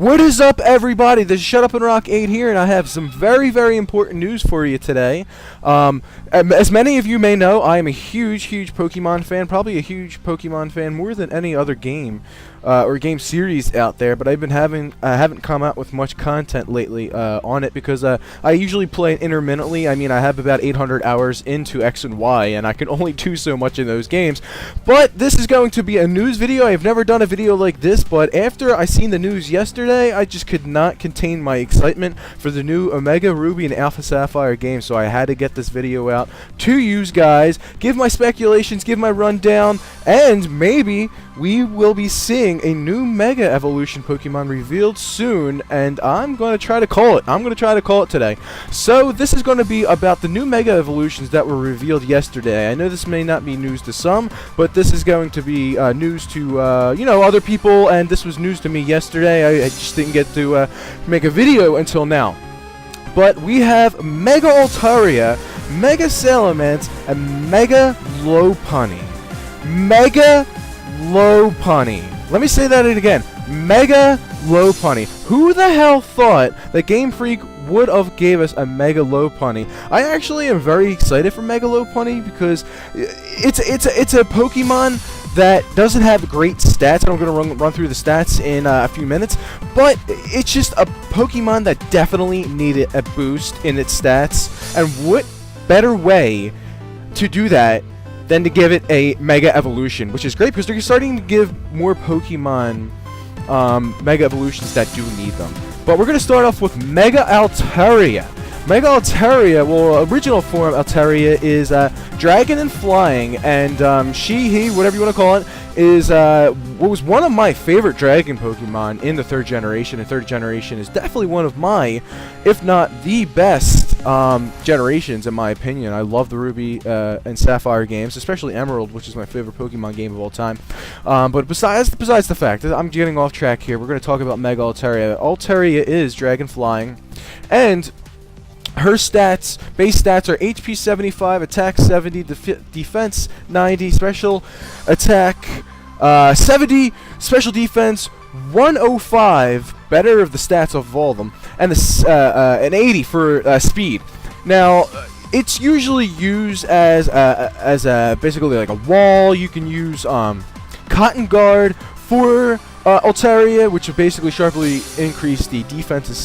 What is up, everybody? This is Shut Up and Rock 8 here, and I have some very, very important news for you today. As many of you may know, I am a huge, huge Pokemon fan, probably a huge Pokemon fan more than any other game or game series out there, but I haven't come out with much content lately on it because I usually play it intermittently. I mean, I have about 800 hours into X and Y, and I can only do so much in those games. But this is going to be a news video. I've never done a video like this, but after I seen the news yesterday, I just could not contain my excitement for the new Omega Ruby and Alpha Sapphire game, so I had to get this video out to you guys, give my speculations, give my rundown, and maybe we will be seeing a new Mega Evolution Pokemon revealed soon, and I'm going to try to call it. I'm going to try to call it today. So this is going to be about the new Mega Evolutions that were revealed yesterday. I know this may not be news to some, but this is going to be news to, you know, other people, and this was news to me yesterday. I just didn't get to make a video until now. But we have Mega Altaria, Mega Salamence, and Mega Lopunny. Mega Lopunny. Let me say that again. Mega Lopunny. Who the hell thought that Game Freak would have gave us a Mega Lopunny? I actually am very excited for Mega Lopunny because it's a Pokemon that doesn't have great stats. I'm going to run through the stats in a few minutes, but it's just a Pokemon that definitely needed a boost in its stats, and what better way to do that than to give it a Mega Evolution, which is great because they're starting to give more Pokemon Mega Evolutions that do need them. But we're going to start off with Mega Altaria. Mega Altaria, well, original form Altaria is dragon and flying, and she, he, whatever you want to call it, is what was one of my favorite dragon Pokemon in the third generation. And third generation is definitely one of my, if not the best generations in my opinion. I love the Ruby and Sapphire games, especially Emerald, which is my favorite Pokemon game of all time. But besides the fact that I'm getting off track here, we're going to talk about Mega Altaria. Altaria is dragon flying, and her stats, base stats, are HP 75, attack 70, defense 90, special attack 70, special defense 105, better of the stats of all of them, and an 80 for speed. Now, it's usually used as basically like a wall. You can use Cotton Guard for Altaria, which will basically sharply increase the defensive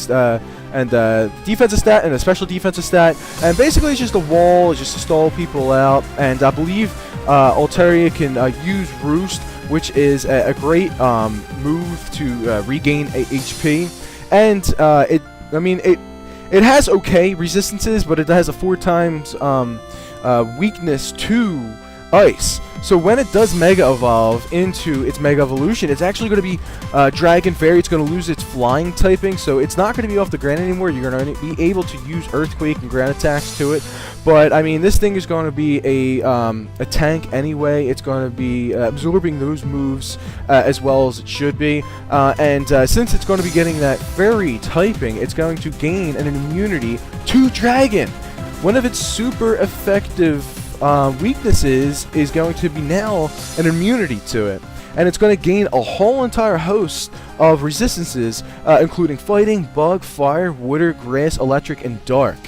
defensive stat and a special defensive stat, and basically it's just a wall, it's just to stall people out. And I believe Altaria can use Roost, which is a great move to regain HP, and it has okay resistances, but it has a 4 times weakness to ice. So when it does Mega Evolve into its Mega Evolution, it's actually going to be Dragon Fairy. It's going to lose its flying typing, so it's not going to be off the ground anymore. You're going to be able to use Earthquake and ground attacks to it. But I mean, this thing is going to be a tank anyway. It's going to be absorbing those moves as well as it should be. And since it's going to be getting that Fairy typing, it's going to gain an immunity to Dragon. One of its super effective weaknesses is going to be now an immunity to it, and it's going to gain a whole entire host of resistances, including fighting, bug, fire, water, grass, electric, and dark.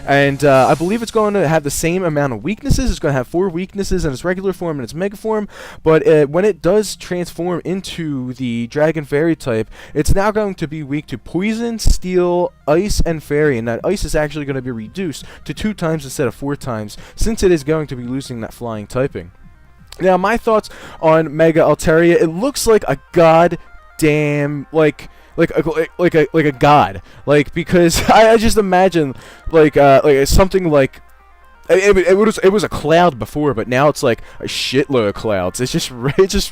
And I believe it's going to have the same amount of weaknesses. It's going to have 4 weaknesses in its regular form and its mega form, but when it does transform into the Dragon Fairy type, it's now going to be weak to Poison, Steel, Ice, and Fairy, and that Ice is actually going to be reduced to 2 times instead of 4 times, since it is going to be losing that flying typing. Now, my thoughts on Mega Altaria: it looks like a goddamn, like a god, because I just imagine like something like it was a cloud before, but now it's like a shitload of clouds. It's just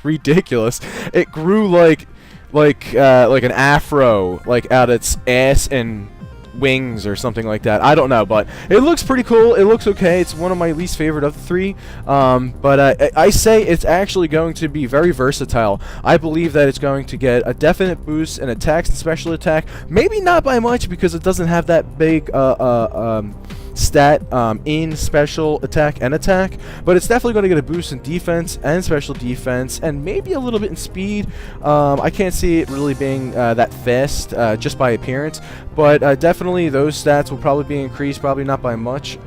ridiculous. It grew like an afro, like out its ass and wings or something like that. I don't know, but it looks pretty cool. It looks okay. It's one of my least favorite of the 3, but I say it's actually going to be very versatile. I believe that it's going to get a definite boost in attacks and special attack, maybe not by much because it doesn't have that big stat in special attack and attack, but it's definitely going to get a boost in defense and special defense, and maybe a little bit in speed. I can't see it really being that fast just by appearance, but definitely those stats will probably be increased, probably not by much.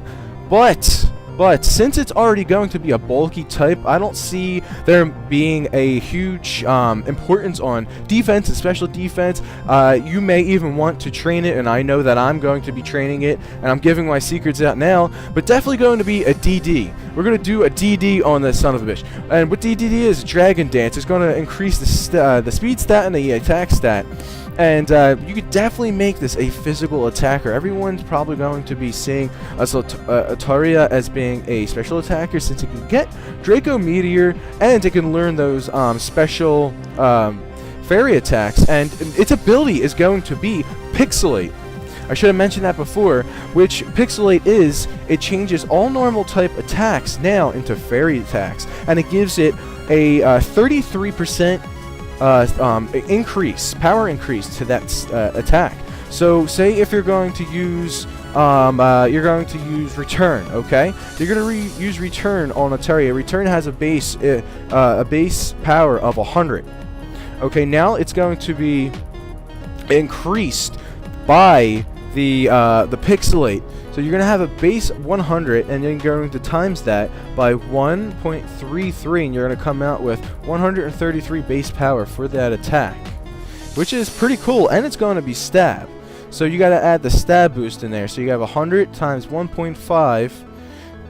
But since it's already going to be a bulky type, I don't see there being a huge importance on defense and special defense. You may even want to train it, and I know that I'm going to be training it, and I'm giving my secrets out now, but definitely going to be a DD. We're going to do a DD on this son of a bitch. And what DD is, Dragon Dance. It's going to increase the speed stat and the attack stat. And you could definitely make this a physical attacker. Everyone's probably going to be seeing Altaria as being a special attacker, since it can get Draco Meteor and it can learn those special fairy attacks. And its ability is going to be Pixelate. I should have mentioned that before, which Pixelate is, it changes all normal type attacks now into fairy attacks, and it gives it a 33% power increase to that attack. So say if you're going to use return, okay? You're going to use return on Altaria. Return has a base power of 100. Okay, now it's going to be increased by the Pixelate. So you're going to have a base 100, and then you're going to times that by 1.33, and you're going to come out with 133 base power for that attack, which is pretty cool, and it's going to be stab. So you got to add the stab boost in there. So you have 100 times 1.5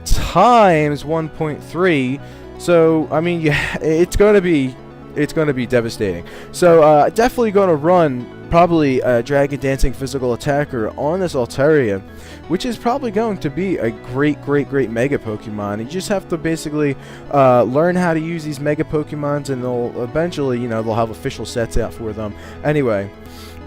times 1.3. So I mean, yeah, it's going to be devastating. So definitely going to run probably a Dragon Dancing physical attacker on this Altaria, which is probably going to be a great Mega Pokemon. You just have to basically learn how to use these Mega Pokemons, and they'll eventually, you know, they'll have official sets out for them. Anyway.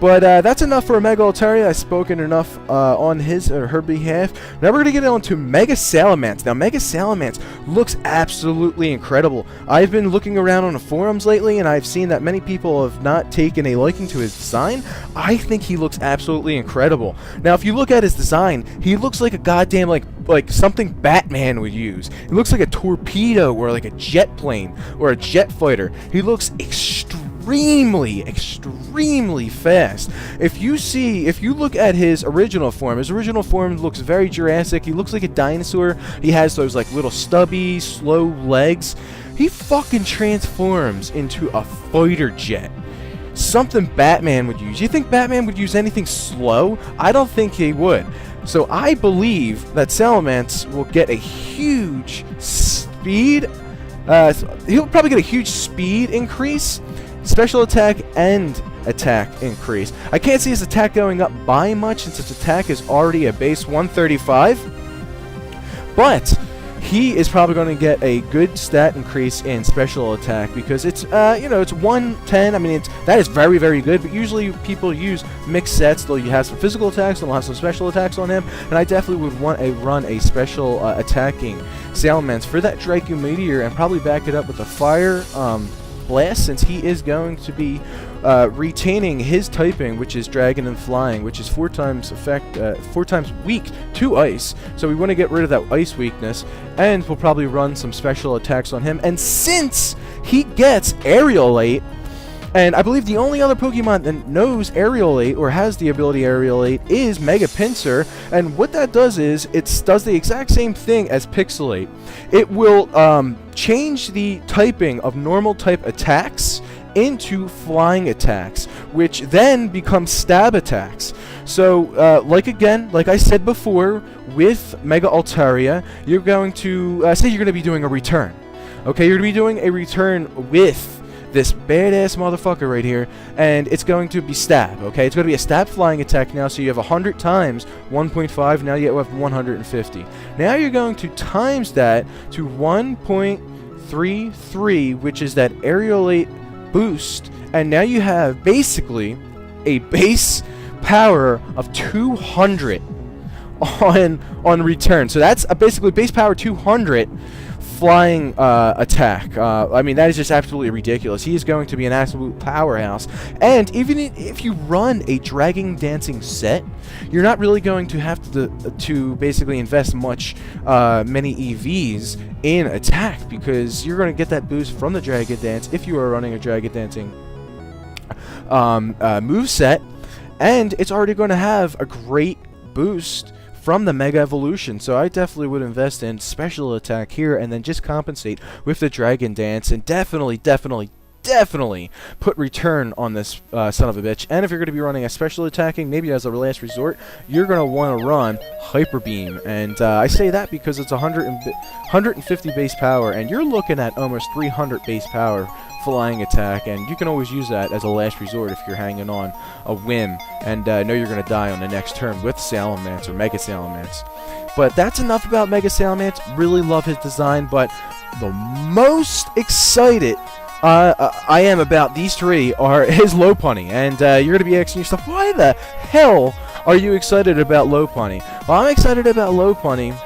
But that's enough for Mega Altaria. I've spoken enough on his or her behalf. Now we're going to get on to Mega Salamence. Now Mega Salamence looks absolutely incredible. I've been looking around on the forums lately, and I've seen that many people have not taken a liking to his design. I think he looks absolutely incredible. Now if you look at his design, he looks like a goddamn like something Batman would use. It looks like a torpedo or like a jet plane or a jet fighter. He looks extremely fast. If you look at his original form looks very Jurassic. He looks like a dinosaur. He has those like little stubby, slow legs. He fucking transforms into a fighter jet. Something Batman would use. You think Batman would use anything slow? I don't think he would. So I believe that Salamence will get a huge speed. He'll probably get a huge speed increase, special attack, and attack increase. I can't see his attack going up by much, since his attack is already a base 135. But he is probably going to get a good stat increase in special attack, because it's it's 110. I mean, that is very good, but usually people use mixed sets. They'll have some physical attacks and they'll have some special attacks on him, and I definitely would want to run a special attacking Salamence for that Draco Meteor, and probably back it up with a fire blast, since he is going to be retaining his typing, which is Dragon and Flying, which is 4 times weak to Ice. So we want to get rid of that Ice weakness, and we'll probably run some special attacks on him. And since he gets Aerialate, and I believe the only other Pokemon that knows Aerialate or has the ability Aerialate is Mega Pinsir, and what that does is it does the exact same thing as Pixelate. It will change the typing of normal type attacks into flying attacks, which then become stab attacks. So like I said before, with Mega Altaria, you're going to say you're going to be doing a return. Okay, you're going to be doing a return with this badass motherfucker right here, and it's going to be stab. Okay, it's going to be a stab flying attack now, so you have 100 times 1.5. Now you have 150. Now you're going to times that to 1.33, which is that Aerialate boost, and now you have basically a base power of 200 on return. So that's basically base power 200 flying attack. I mean, that is just absolutely ridiculous. He is going to be an absolute powerhouse. And even if you run a Dragon Dancing set, you're not really going to have to basically invest many EVs in attack, because you're going to get that boost from the Dragon Dance if you are running a Dragon Dancing move set, and it's already going to have a great boost from the Mega Evolution. So I definitely would invest in special attack here and then just compensate with the Dragon Dance, and definitely put return on this son of a bitch. And if you're going to be running a special attacking, maybe as a last resort, you're going to want to run Hyper Beam. And I say that because it's 150 base power, and you're looking at almost 300 base power flying attack, and you can always use that as a last resort if you're hanging on a whim and know you're going to die on the next turn with Salamence or Mega Salamence. But that's enough about Mega Salamence. Really love his design, but the most excited I am about these three are his Lopunny. And you're going to be asking yourself, why the hell are you excited about Lopunny? Well, I'm excited about Lopunny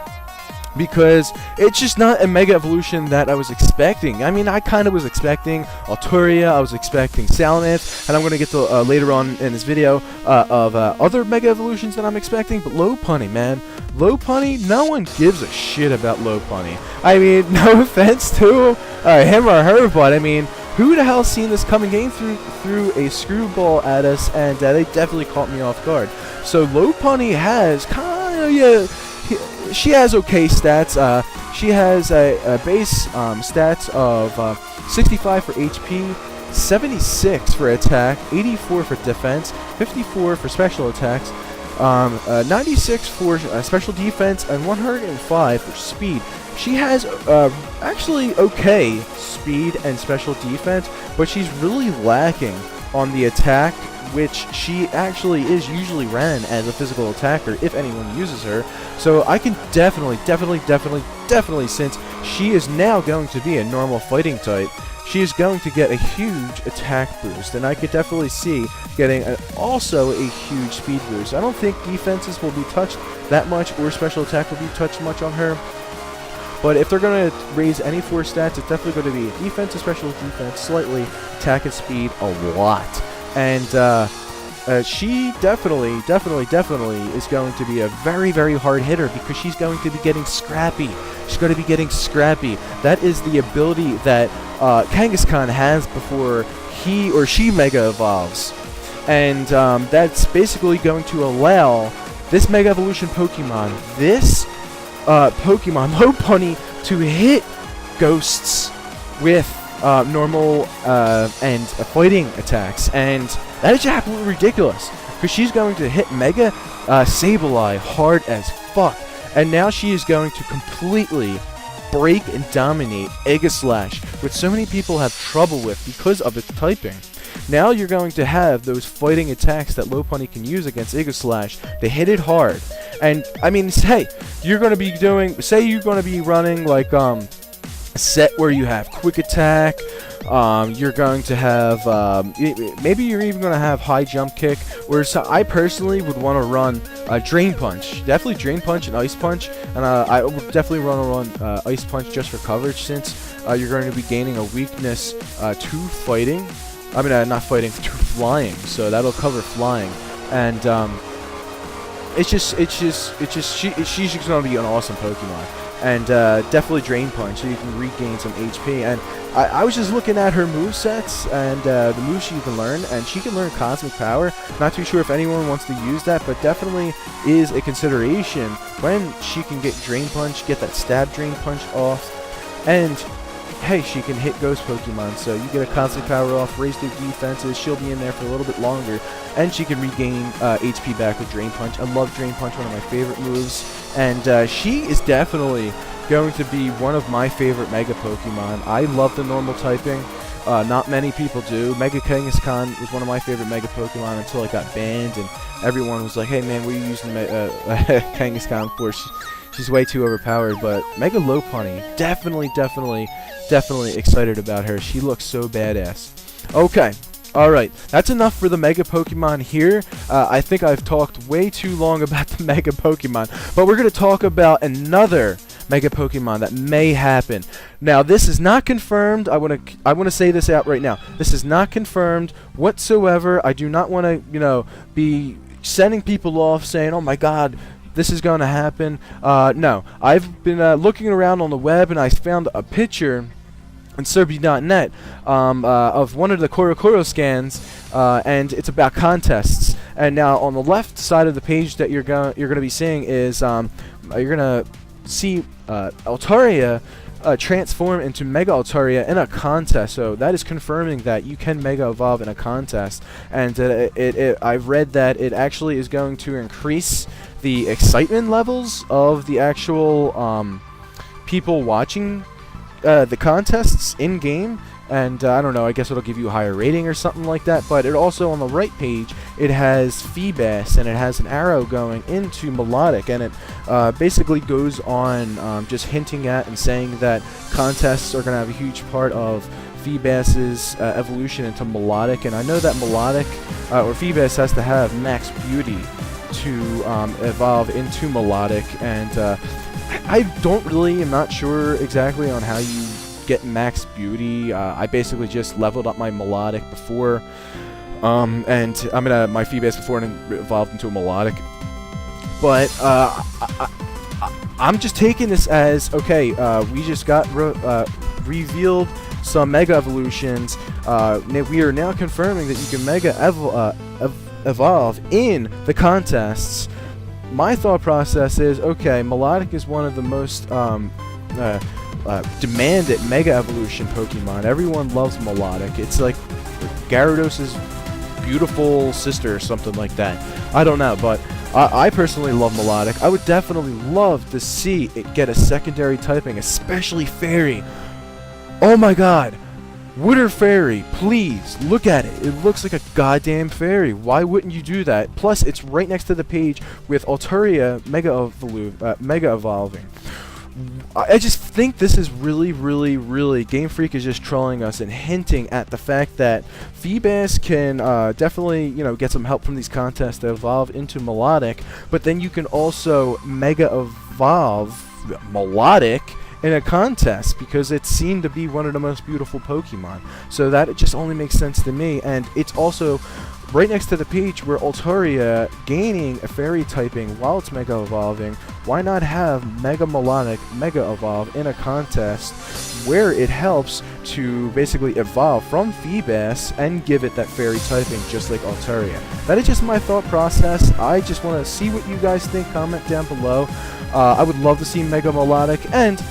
because it's just not a Mega Evolution that I was expecting. I mean, I kind of was expecting Altaria, I was expecting Salamence, and I'm going to get to later on in this video of other Mega Evolutions that I'm expecting, but Lopunny, man. Lopunny, no one gives a shit about Lopunny. I mean, no offense to him or her, but I mean, who the hell's seen this coming game through a screwball at us, and they definitely caught me off guard. So Lopunny has kind of, she has okay stats. She has a base stats of 65 for HP, 76 for attack, 84 for defense, 54 for special attacks, 96 for special defense, and 105 for speed. She has actually okay speed and special defense, but she's really lacking on the attack, which she actually is usually ran as a physical attacker if anyone uses her. So I can definitely, since she is now going to be a normal fighting type, she is going to get a huge attack boost, and I could definitely see getting also a huge speed boost. I don't think defenses will be touched that much, or special attack will be touched much on her. But if they're going to raise any 4 stats, it's definitely going to be defense and special defense, slightly, attack and speed a lot. And she definitely is going to be a very hard hitter, because she's going to be getting scrappy. She's going to be getting scrappy. That is the ability that Kangaskhan has before he or she Mega Evolves. And that's basically going to allow this Mega Evolution Pokemon, this Pokemon, Lopunny, to hit ghosts with normal and fighting attacks, and that is absolutely ridiculous, because she's going to hit Mega Sableye hard as fuck, and now she is going to completely break and dominate Aegislash, which so many people have trouble with because of its typing. Now you're going to have those fighting attacks that Lopunny can use against Aegislash. They hit it hard, and I mean, hey, you're going to be doing, say you're going to be running like a set where you have quick attack, you're going to have maybe you're even going to have high jump kick, where I personally would want to run Drain Punch, definitely Drain Punch and Ice Punch, and I would definitely run Ice Punch just for coverage, since you're going to be gaining a weakness to fighting. I mean, not fighting, to flying, so that'll cover flying, and she's just going to be an awesome Pokemon. And definitely Drain Punch, so you can regain some HP. And I was just looking at her movesets and the moves she can learn, and she can learn Cosmic Power. Not too sure if anyone wants to use that, but definitely is a consideration when she can get Drain Punch, get that Stab Drain Punch off, and hey, she can hit Ghost Pokemon, so you get a Cosmic Power off, raise their defenses, she'll be in there for a little bit longer, and she can regain HP back with Drain Punch. I love Drain Punch, one of my favorite moves, and she is definitely going to be one of my favorite Mega Pokemon. I love the normal typing. Not many people do. Mega Kangaskhan was one of my favorite Mega Pokemon until it got banned, and everyone was like, hey man, what are you using Kangaskhan for? She's way too overpowered. But Mega Lopunny, definitely excited about her. She looks so badass. Okay. Alright, that's enough for the Mega Pokemon here. I think I've talked way too long about the Mega Pokemon, but we're going to talk about another Mega Pokemon that may happen. Now, this is not confirmed. I want to say this out right now. This is not confirmed whatsoever. I do not want to, be sending people off saying, "Oh my God, this is going to happen." No, I've been looking around on the web, and I found a picture on Serbi.net of one of the Korokoro scans, and it's about contests. And now on the left side of the page that you're going to be seeing is you're going to see Altaria transform into Mega Altaria in a contest. So that is confirming that you can Mega Evolve in a contest, and I've read that it actually is going to increase the excitement levels of the actual people watching the contests in game, and I don't know, I guess it'll give you a higher rating or something like that. But it also, on the right page, it has Feebas, and it has an arrow going into Milotic, and it basically goes on just hinting at and saying that contests are going to have a huge part of Feebas's evolution into Milotic. And I know that Milotic or Feebas has to have max beauty to evolve into Milotic, and I am not sure exactly on how you get max beauty. I basically just leveled up my Milotic before, and my Feebas before, and then evolved into a Milotic. But I'm just taking this as, okay, we just got revealed some Mega Evolutions. We are now confirming that you can Mega evolve in the contests. My thought process is, okay, Milotic is one of the most demanded Mega Evolution Pokemon. Everyone loves Milotic. It's like Gyarados' beautiful sister or something like that. I don't know, but I personally love Milotic. I would definitely love to see it get a secondary typing, especially Fairy. Oh my God! Water Fairy, please, look at it. It looks like a goddamn fairy. Why wouldn't you do that? Plus, it's right next to the page with Altaria Mega Evolving. I just think this is really, Game Freak is just trolling us and hinting at the fact that Feebas can definitely, get some help from these contests to evolve into Milotic, but then you can also Mega Evolve Milotic in a contest, because it's seen to be one of the most beautiful Pokemon. So that it just only makes sense to me, and it's also right next to the page where Altaria gaining a fairy typing while it's Mega Evolving. Why not have Mega Milotic Mega Evolve in a contest where it helps to basically evolve from Feebas and give it that fairy typing just like Altaria? That is just my thought process. I just want to see what you guys think. Comment down below. I would love to see Mega Milotic, and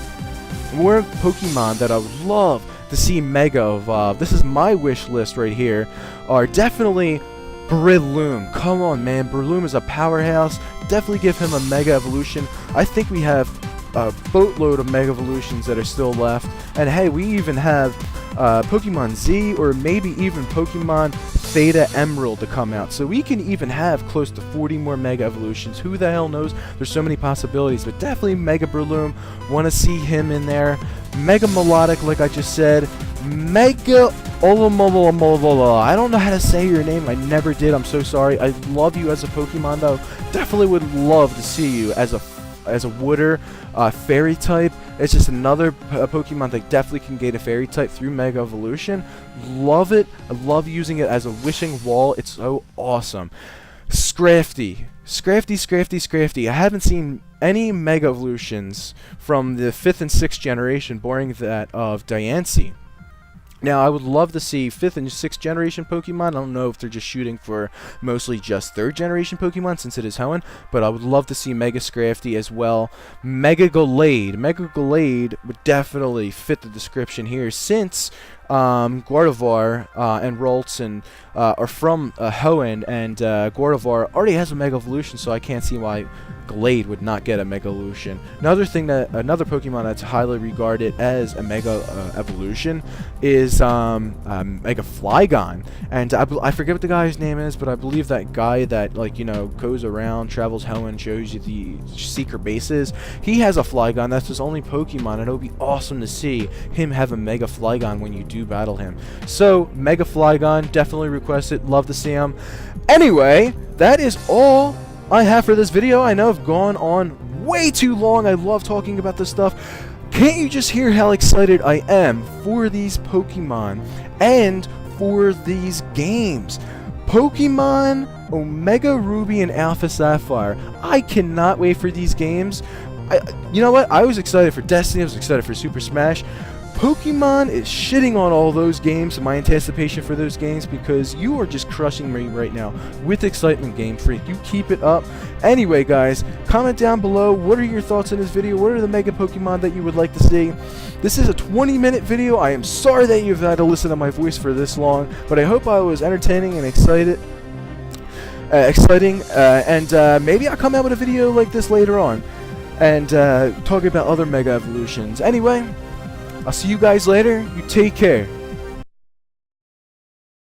more Pokemon that I would love to see Mega Evolve. This is my wish list right here. Are definitely Breloom. Come on, man. Breloom is a powerhouse. Definitely give him a Mega Evolution. I think we have a boatload of Mega Evolutions that are still left. And hey, we even have Pokemon Z, or maybe even Pokemon Theta Emerald to come out. So we can even have close to 40 more Mega Evolutions. Who the hell knows? There's so many possibilities, but definitely Mega Breloom. Want to see him in there. Mega Milotic, like I just said. Mega Olomomomomola. I don't know how to say your name. I never did. I'm so sorry. I love you as a Pokemon, though. Definitely would love to see you as a water fairy type. It's just another Pokemon that definitely can gain a fairy type through Mega Evolution. Love it. I love using it as a wishing wall. It's so awesome. Scrafty. I haven't seen any Mega Evolutions from the 5th and 6th generation, barring that of Diancie. Now, I would love to see 5th and 6th generation Pokemon. I don't know if they're just shooting for mostly just 3rd generation Pokemon, since it is Hoenn, but I would love to see Mega Scrafty as well. Mega Gallade. Mega Gallade would definitely fit the description here, since Gardevoir and Ralts are from Hoenn, and Gardevoir already has a Mega Evolution, so I can't see why Gallade would not get a Mega Evolution. Another Pokemon that's highly regarded as a Mega Evolution is Mega Flygon, and I forget what the guy's name is, but I believe that guy that goes around, travels Hoenn, shows you the secret bases. He has a Flygon. That's his only Pokemon, and it would be awesome to see him have a Mega Flygon when you do battle him. So Mega Flygon, definitely request it. Love to see him. Anyway, that is all I have for this video. I know I've gone on way too long. I love talking about this stuff. Can't you just hear how excited I am for these Pokemon and for these games? Pokemon Omega Ruby and Alpha Sapphire. I cannot wait for these games. You know what? I was excited for Destiny. I was excited for Super Smash. Pokemon is shitting on all those games and my anticipation for those games because you are just crushing me right now with excitement, Game Freak. You keep it up. Anyway, guys, comment down below. What are your thoughts on this video? What are the Mega Pokemon that you would like to see? This is a 20-minute video. I am sorry that you've had to listen to my voice for this long, but I hope I was entertaining and exciting, and maybe I'll come out with a video like this later on and talk about other Mega Evolutions. Anyway, I'll see you guys later. You take care.